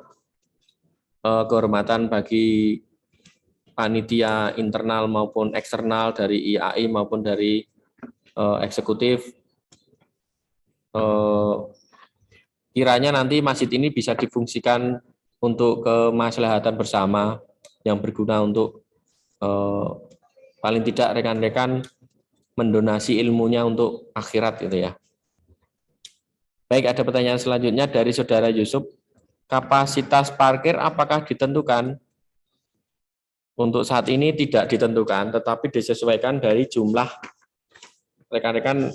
kehormatan bagi panitia internal maupun eksternal dari IAI maupun dari eksekutif. Kiranya nanti masjid ini bisa difungsikan untuk kemaslahatan bersama yang berguna untuk paling tidak rekan-rekan mendonasi ilmunya untuk akhirat gitu ya. Baik, ada pertanyaan selanjutnya dari Saudara Yusuf. Kapasitas parkir apakah ditentukan? Untuk saat ini tidak ditentukan, tetapi disesuaikan dari jumlah. Rekan-rekan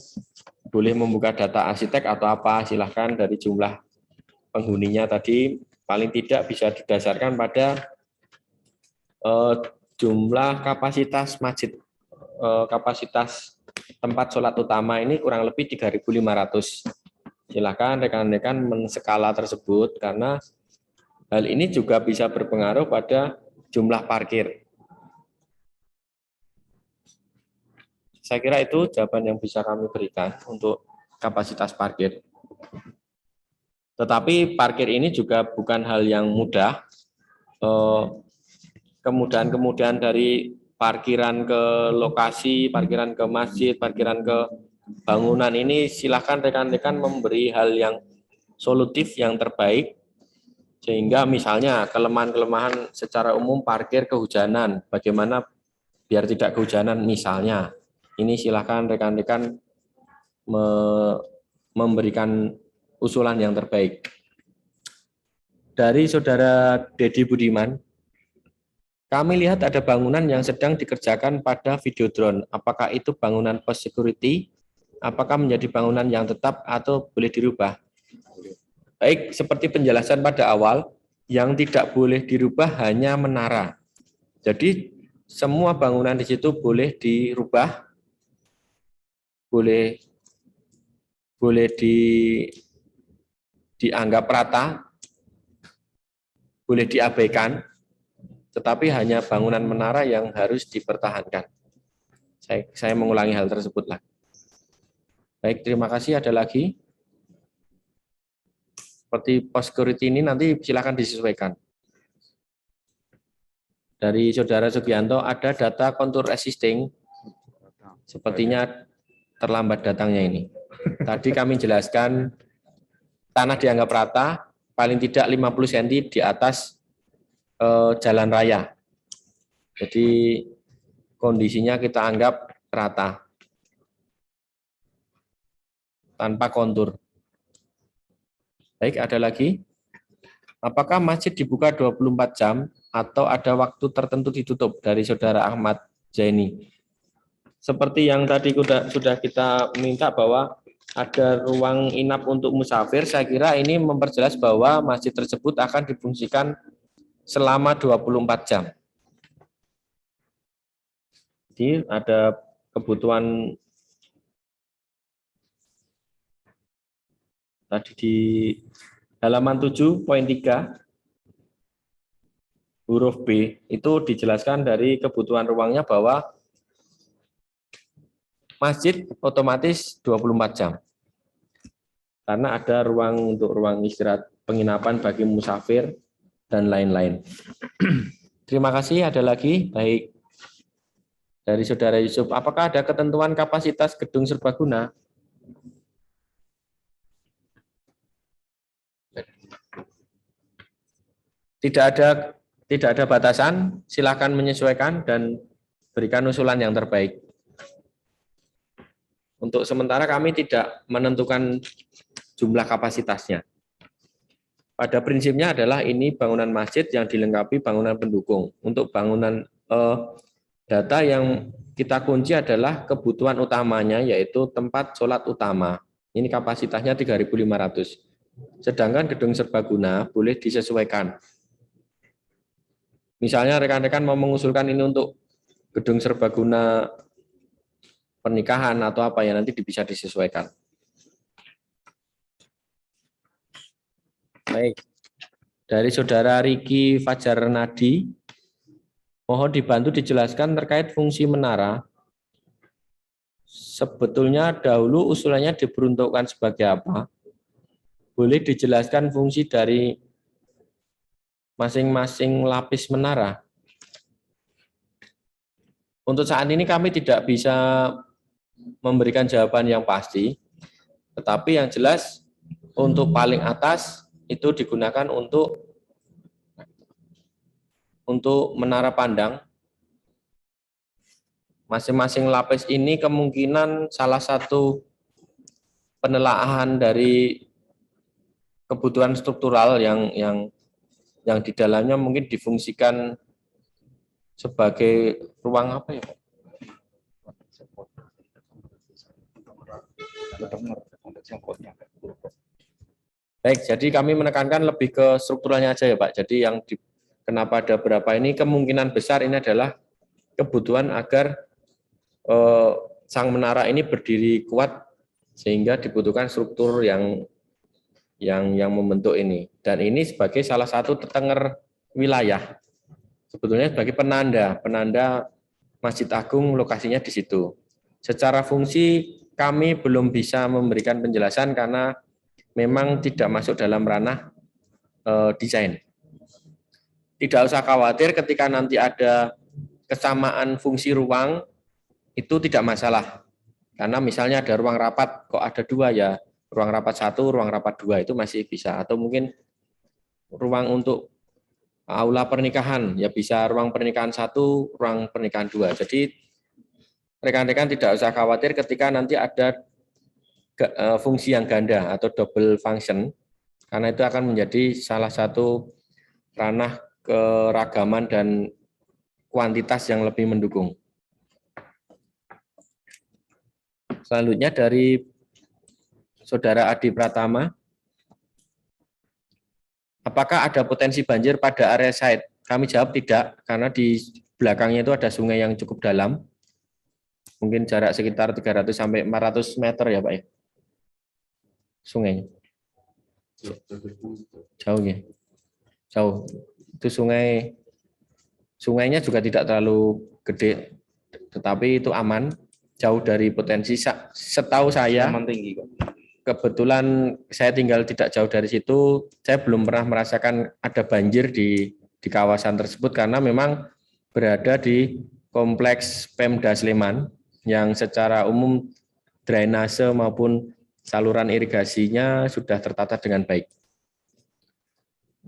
boleh membuka data arsitek atau apa, silahkan dari jumlah penghuninya tadi, paling tidak bisa didasarkan pada jumlah kapasitas masjid, kapasitas tempat sholat utama ini kurang lebih 3.500. Silakan rekan-rekan menskala tersebut karena hal ini juga bisa berpengaruh pada jumlah parkir. Saya kira itu jawaban yang bisa kami berikan untuk kapasitas parkir. Tetapi parkir ini juga bukan hal yang mudah. Kemudahan dari parkiran ke lokasi, parkiran ke masjid, parkiran ke bangunan ini silakan rekan-rekan memberi hal yang solutif yang terbaik, sehingga misalnya kelemahan-kelemahan secara umum parkir kehujanan, bagaimana biar tidak kehujanan misalnya, ini silakan rekan-rekan memberikan usulan yang terbaik. Dari Saudara Dedi Budiman, kami lihat ada bangunan yang sedang dikerjakan pada video drone. Apakah itu bangunan post security? Apakah menjadi bangunan yang tetap atau boleh dirubah? Baik, seperti penjelasan pada awal, yang tidak boleh dirubah hanya menara. Jadi semua bangunan di situ boleh dirubah, boleh dianggap rata, boleh diabaikan, tetapi hanya bangunan menara yang harus dipertahankan. Saya mengulangi hal tersebut lagi. Baik, terima kasih. Ada lagi? Seperti post security ini nanti silakan disesuaikan. Dari Saudara Sugianto, ada data kontur existing. Sepertinya terlambat datangnya ini. Tadi kami jelaskan tanah dianggap rata, paling tidak 50 cm di atas jalan raya. Jadi kondisinya kita anggap rata, tanpa kontur. Baik, ada lagi? Apakah masjid dibuka 24 jam atau ada waktu tertentu ditutup? Dari Saudara Ahmad Zaini. Seperti yang tadi sudah kita minta bahwa ada ruang inap untuk musafir, saya kira ini memperjelas bahwa masjid tersebut akan difungsikan selama 24 jam. Jadi ada kebutuhan tadi di halaman 7.3 huruf B itu dijelaskan dari kebutuhan ruangnya bahwa masjid otomatis 24 jam. Karena ada ruang untuk ruang istirahat penginapan bagi musafir dan lain-lain. Terima kasih. Ada lagi? Baik. Dari Saudara Yusuf, apakah ada ketentuan kapasitas gedung serbaguna? Tidak ada batasan, silakan menyesuaikan dan berikan usulan yang terbaik. Untuk sementara kami tidak menentukan jumlah kapasitasnya. Pada prinsipnya adalah ini bangunan masjid yang dilengkapi bangunan pendukung. Untuk bangunan data yang kita kunci adalah kebutuhan utamanya, yaitu tempat sholat utama. Ini kapasitasnya 3.500. Sedangkan gedung serbaguna boleh disesuaikan. Misalnya rekan-rekan mau mengusulkan ini untuk gedung serbaguna pernikahan atau apa ya, nanti bisa disesuaikan. Baik. Dari Saudara Riki Fajar Nadi, mohon dibantu dijelaskan terkait fungsi menara. Sebetulnya dahulu usulannya diperuntukkan sebagai apa? Boleh dijelaskan fungsi dari masing-masing lapis menara? Untuk saat ini kami tidak bisa memberikan jawaban yang pasti, tetapi yang jelas untuk paling atas itu digunakan untuk menara pandang. Masing-masing lapis ini kemungkinan salah satu penelaahan dari kebutuhan struktural yang di dalamnya mungkin difungsikan sebagai ruang apa ya, Pak? Baik, jadi kami menekankan lebih ke strukturalnya aja ya Pak. Jadi yang kenapa ada berapa ini, kemungkinan besar ini adalah kebutuhan agar sang menara ini berdiri kuat sehingga dibutuhkan struktur yang membentuk ini. Dan ini sebagai salah satu tetenger wilayah. Sebetulnya sebagai penanda Masjid Agung lokasinya di situ. Secara fungsi kami belum bisa memberikan penjelasan karena memang tidak masuk dalam ranah desain. Tidak usah khawatir ketika nanti ada kesamaan fungsi ruang, itu tidak masalah. Karena misalnya ada ruang rapat, kok ada dua ya, ruang rapat 1, ruang rapat 2 itu masih bisa. Atau mungkin ruang untuk aula pernikahan, ya bisa ruang pernikahan 1, ruang pernikahan 2. Jadi rekan-rekan tidak usah khawatir ketika nanti ada fungsi yang ganda atau double function, karena itu akan menjadi salah satu ranah keragaman dan kuantitas yang lebih mendukung. Selanjutnya dari Saudara Adi Pratama, apakah ada potensi banjir pada area site? Kami jawab tidak, karena di belakangnya itu ada sungai yang cukup dalam, mungkin jarak sekitar 300 sampai 400 meter ya Pak ya, sungainya. Jauh ya, jauh. Itu sungainya juga tidak terlalu gede, tetapi itu aman, jauh dari potensi. Setahu saya, Aman tinggi kok. Kebetulan saya tinggal tidak jauh dari situ, saya belum pernah merasakan ada banjir di kawasan tersebut karena memang berada di kompleks Pemda Sleman yang secara umum drainase maupun saluran irigasinya sudah tertata dengan baik.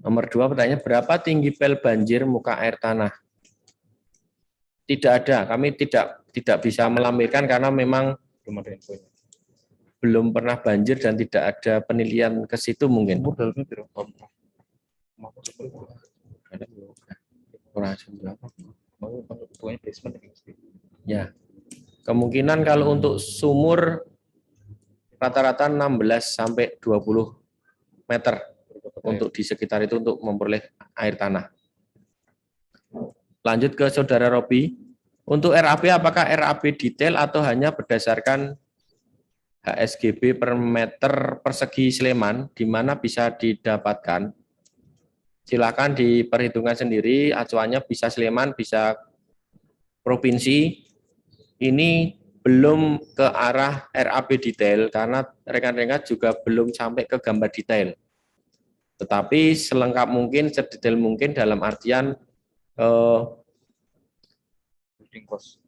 Nomor 2 pertanyaan, berapa tinggi pel banjir muka air tanah? Tidak ada, kami tidak bisa melampirkan karena memang Belum ada infonya. belum pernah banjir dan tidak ada penilaian ke situ mungkin. Ya, kemungkinan kalau untuk sumur rata-rata 16 sampai 20 meter untuk di sekitar itu untuk memperoleh air tanah. Lanjut ke Saudara Robi, untuk RAP apakah RAP detail atau hanya berdasarkan HSGB per meter persegi Sleman, di mana bisa didapatkan? Silakan diperhitungkan sendiri, acuannya bisa Sleman, bisa provinsi. Ini belum ke arah RAP detail, karena rekan-rekan juga belum sampai ke gambar detail. Tetapi selengkap mungkin, sedetail mungkin dalam artian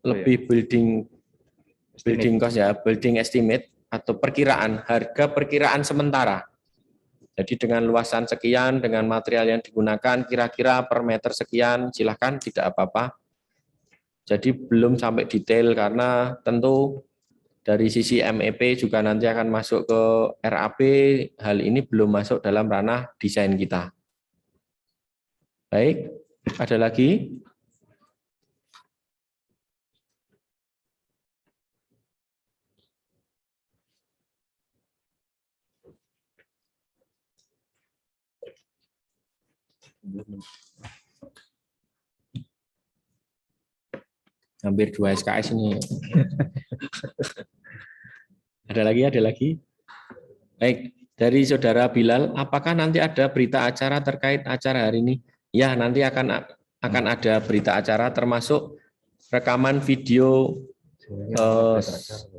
lebih building cost ya, building estimate atau perkiraan, harga perkiraan sementara. Jadi dengan luasan sekian, dengan material yang digunakan, kira-kira per meter sekian, silahkan, tidak apa-apa. Jadi belum sampai detail karena tentu dari sisi MEP juga nanti akan masuk ke RAP, hal ini belum masuk dalam ranah desain kita. Baik, ada lagi? Hampir 2 SKS ini. Ada lagi? Baik, dari Saudara Bilal, apakah nanti ada berita acara terkait acara hari ini? Ya, nanti akan ada berita acara termasuk rekaman video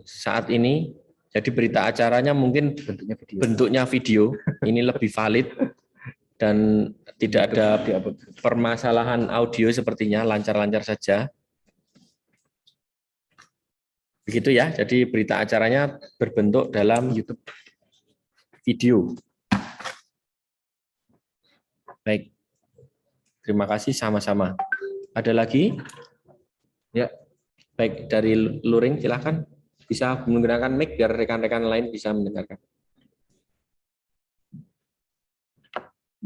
saat ini. Jadi berita acaranya mungkin bentuknya video, ini lebih valid dan tidak ada permasalahan audio sepertinya, lancar-lancar saja. Begitu ya, jadi berita acaranya berbentuk dalam YouTube video. Baik, terima kasih sama-sama. Ada lagi? Ya, baik, dari Luring silahkan bisa menggunakan mic biar rekan-rekan lain bisa mendengarkan.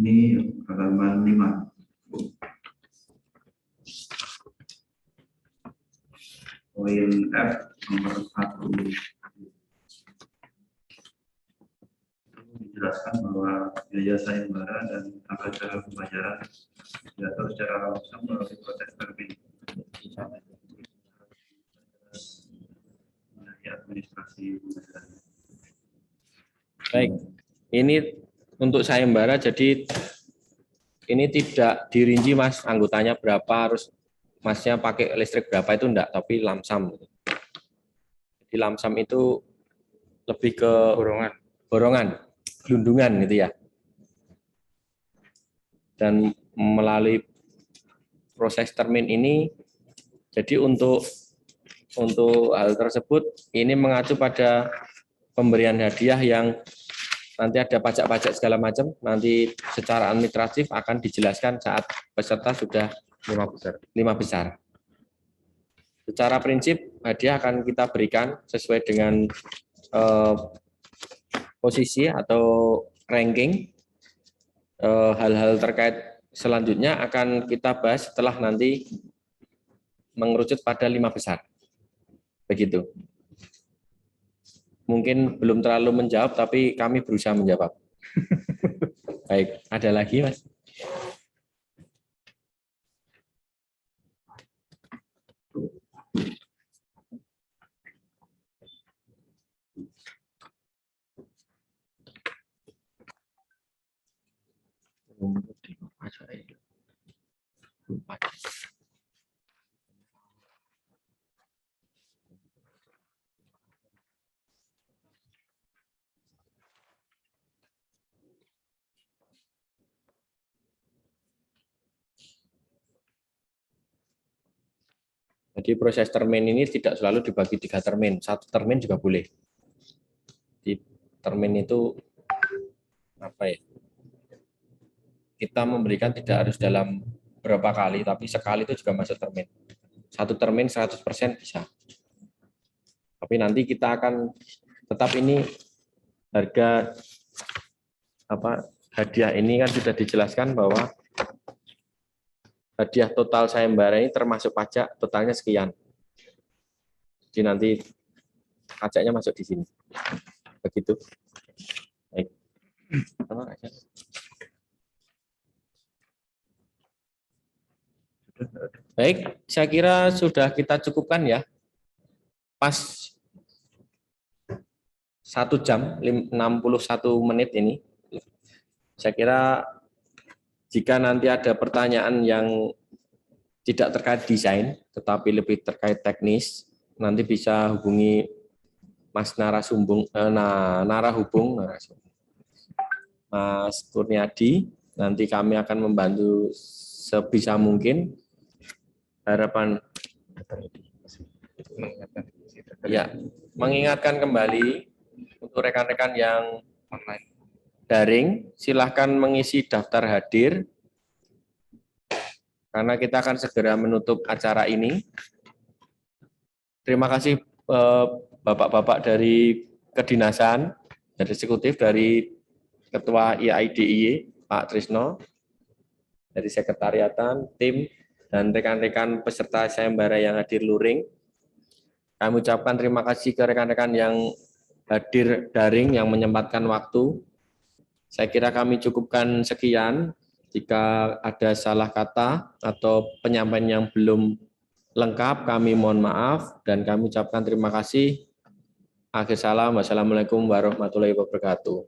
Ini halaman 5. Poin F nomor 1. Dijelaskan bahwa biaya sayembara dan tata cara pembayaran diatur secara langsung melalui proses termin. Dari administrasi pembayaran. Baik, ini untuk sayembara, jadi ini tidak dirinci Mas, anggotanya berapa, harus Masnya pakai listrik berapa, itu enggak, tapi lamsam. Jadi lamsam itu lebih ke borongan, gelundungan gitu ya. Dan melalui proses termin ini, jadi untuk hal tersebut ini mengacu pada pemberian hadiah yang nanti ada pajak-pajak segala macam, nanti secara administratif akan dijelaskan saat peserta sudah 5 besar. Secara prinsip hadiah akan kita berikan sesuai dengan posisi atau ranking. Hal-hal terkait selanjutnya akan kita bahas setelah nanti mengerucut pada 5 besar. Begitu. Mungkin belum terlalu menjawab, tapi kami berusaha menjawab. Baik, ada lagi, Mas? Jadi proses termin ini tidak selalu dibagi 3 termin, 1 termin juga boleh. Di termin itu apa ya? Kita memberikan tidak harus dalam berapa kali, tapi sekali itu juga masuk termin. 1 termin 100% bisa. Tapi nanti kita akan tetap ini harga hadiah ini kan sudah dijelaskan bahwa hadiah total sayembara ini termasuk pajak totalnya sekian. Jadi nanti pajaknya masuk di sini. Begitu. Baik. Baik, saya kira sudah kita cukupkan ya. Pas 1 jam 61 menit ini. Saya kira jika nanti ada pertanyaan yang tidak terkait desain, tetapi lebih terkait teknis, nanti bisa hubungi Mas narahubung Mas Kurniadi. Nanti kami akan membantu sebisa mungkin. Harapan ya, mengingatkan kembali untuk rekan-rekan yang daring, silahkan mengisi daftar hadir, karena kita akan segera menutup acara ini. Terima kasih Bapak-Bapak dari kedinasan, dari eksekutif, dari Ketua IAIDIY, Pak Trisno, dari sekretariatan, tim, dan rekan-rekan peserta sayembara yang hadir luring. Kami ucapkan terima kasih ke rekan-rekan yang hadir daring, yang menyempatkan waktu. Saya kira kami cukupkan sekian. Jika ada salah kata atau penyampaian yang belum lengkap, kami mohon maaf dan kami ucapkan terima kasih. Akhir salam, wassalamualaikum warahmatullahi wabarakatuh.